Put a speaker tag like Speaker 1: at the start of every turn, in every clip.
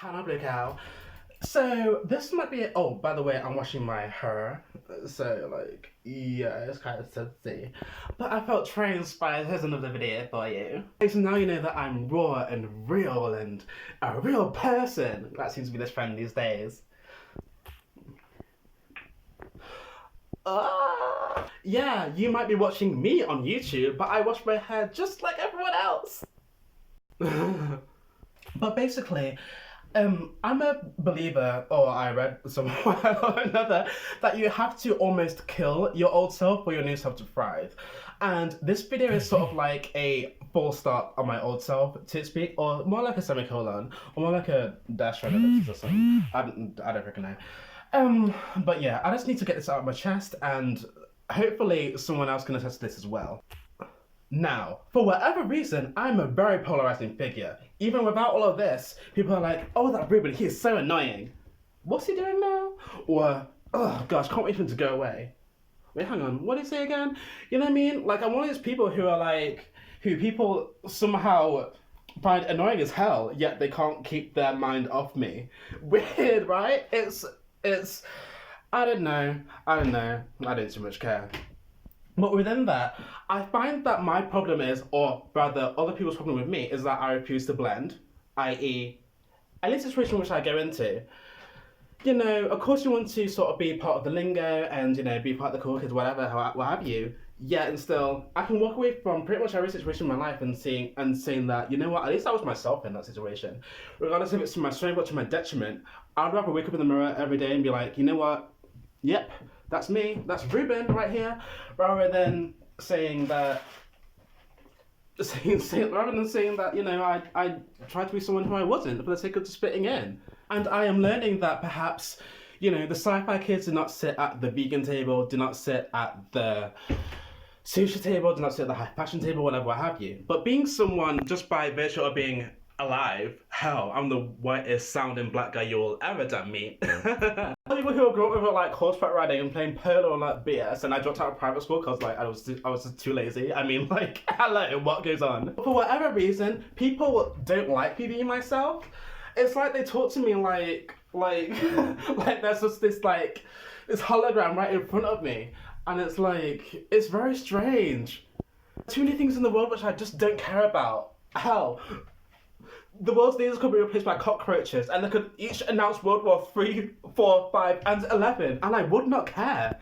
Speaker 1: Hannah Blue Cow. So this might be. Oh, by the way, I'm washing my hair. So like, yeah, it's kind of sexy. But I felt very inspired. Here's another video for you. So now you know that I'm raw and real and a real person. That seems to be this trend these days. Yeah, you might be watching me on YouTube, but I wash my hair just like everyone else. But basically, I'm a believer, or I read somewhere or another, that you have to almost kill your old self for your new self to thrive. And this video is sort of like a full stop on my old self, to speak, or more like a semicolon, or more like a dash or something. I don't freaking know. But yeah, I just need to get this out of my chest, and hopefully someone else can attest to this as well. Now, for whatever reason, I'm a very polarizing figure. Even without all of this, people are like, oh, that Ruben, he is so annoying. What's he doing now? Or, oh gosh, can't wait for him to go away. Wait, hang on, what did he say again? You know what I mean? Like, I'm one of those people who are like, who people somehow find annoying as hell, yet they can't keep their mind off me. Weird, right? It's, I don't know, I don't too much care. But within that, I find that my problem is, or rather, other people's problem with me, is that I refuse to blend, i.e., any situation which I go into. You know, of course you want to sort of be part of the lingo and, you know, be part of the cool kids, whatever, what have you. Yet and still, I can walk away from pretty much every situation in my life and saying that, you know what, at least I was myself in that situation. Regardless if it's to my strength or to my detriment, I'd rather wake up in the mirror every day and be like, you know what, yep, that's me, that's Ruben right here, rather than saying that, rather than saying that, you know, I tried to be someone who I wasn't for the sake of just fitting in. And I am learning that perhaps, you know, the sci-fi kids do not sit at the vegan table, do not sit at the sushi table, do not sit at the high fashion table, whatever, what have you. But being someone just by virtue of being alive, hell, I'm the whitest sounding black guy you'll ever done meet. People who grew up with like horseback riding and playing polo and like BS, and I dropped out of private school because like I was just too lazy. I mean, like, hello, what goes on? For whatever reason, people don't like me being myself. It's like they talk to me like like there's just this like this hologram right in front of me, and it's like it's very strange. Too many things in the world which I just don't care about. Hell, the world's leaders could be replaced by cockroaches, and they could each announce World War 3, 4, 5, and 11, and I would not care.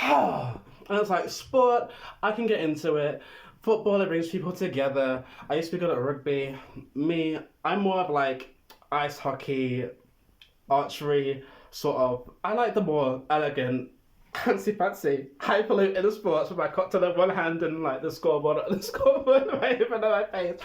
Speaker 1: And it's like, sport, I can get into it. Football, it brings people together. I used to be good at rugby. Me, I'm more of like ice hockey, archery, sort of. I like the more elegant, fancy, highfalutin sports with my cocktail in one hand and like the scoreboard right in front of my face.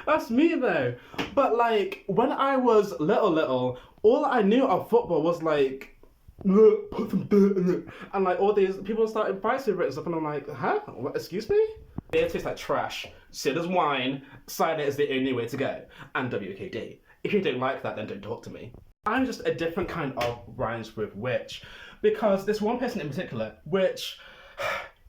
Speaker 1: That's me though. But like when I was little, all I knew of football was like put some dirt in it, and like all these people started fights over it and stuff, and I'm like, huh? What, excuse me? Beer tastes like trash. So does wine. Cider is the only way to go. And WKD. If you don't like that, then don't talk to me. I'm just a different kind of rhymes with which, because this one person in particular, which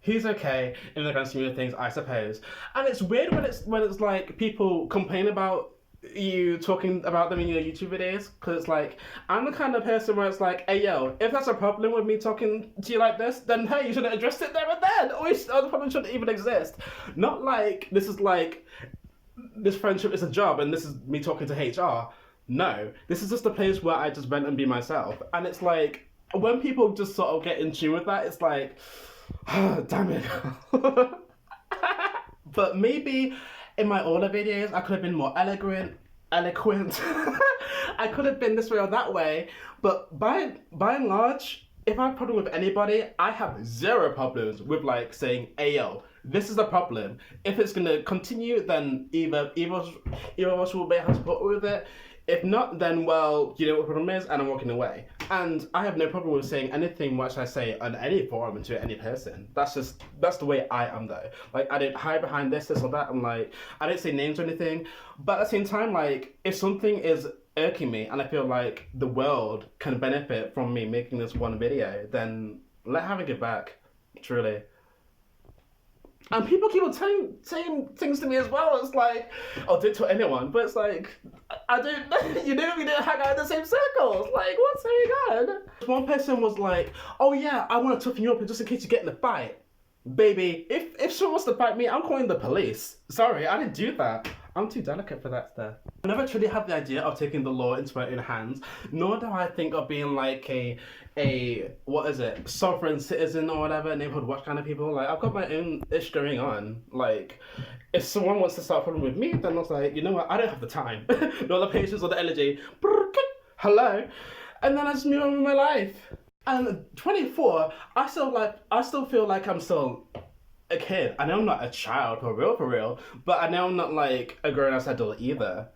Speaker 1: he's okay in the grand scheme of things, I suppose. And it's weird when it's like people complain about you talking about them in your YouTube videos, because it's like I'm the kind of person where it's like, hey yo, if that's a problem with me talking to you like this, then hey, you should have addressed it there and then, or the problem shouldn't even exist. Not like this is like this friendship is a job and this is me talking to HR. No, this is just a place where I just vent and be myself. And it's like when people just sort of get in tune with that, it's like, oh, damn it. But maybe in my older videos, I could have been more eloquent. I could have been this way or that way. But by and large, if I have a problem with anybody, I have zero problems with like saying, hey yo, this is the problem. If it's gonna continue, then either of us will be able to put up with it. If not, then well, you know what the problem is, and I'm walking away. And I have no problem with saying anything which I say on any forum and to any person. That's the way I am though. Like I don't hide behind this or that. I'm like, I don't say names or anything. But at the same time, like if something is irking me and I feel like the world can benefit from me making this one video, then let have it get back. Truly. And people keep on saying things to me as well. It's like, oh, do it to anyone. But it's like, I don't, you know, we don't hang out in the same circles. Like, what's going on? One person was like, oh yeah, I want to toughen you up just in case you get in a fight. Baby, if someone wants to fight me, I'm calling the police. Sorry, I didn't do that. I'm too delicate for that stuff. I never truly had the idea of taking the law into my own hands, nor do I think of being like a what is it, sovereign citizen or whatever, neighborhood watch kind of people. Like, I've got my own ish going on. Like, if someone wants to start a problem with me, then I was like, you know what, I don't have the time, nor the patience or the energy. Hello. And then I just move on with my life. And 24, I still feel like I'm still a kid. I know I'm not a child for real, but I know I'm not like a grown ass adult either.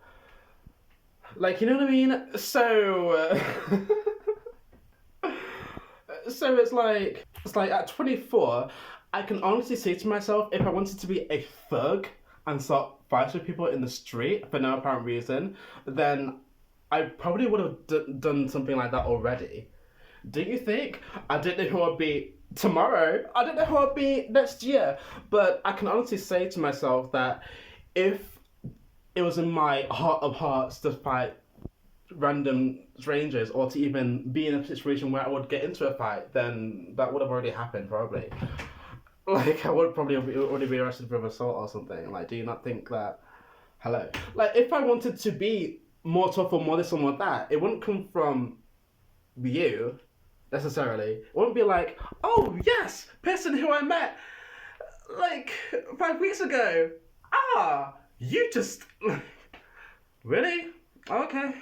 Speaker 1: Like, you know what I mean? So, so it's like at 24, I can honestly say to myself, if I wanted to be a thug and start fights with people in the street for no apparent reason, then I probably would have done something like that already. Do you think? I don't know who I'll be tomorrow. I don't know who I'll be next year. But I can honestly say to myself that if it was in my heart of hearts to fight random strangers or to even be in a situation where I would get into a fight, then that would have already happened probably. Like, I would probably already be arrested for assault or something. Like, do you not think that? Hello. Like, if I wanted to be more tough or more this or more that, it wouldn't come from you necessarily. It wouldn't be like, oh yes, person who I met like 5 weeks ago. Ah, you just really? Okay.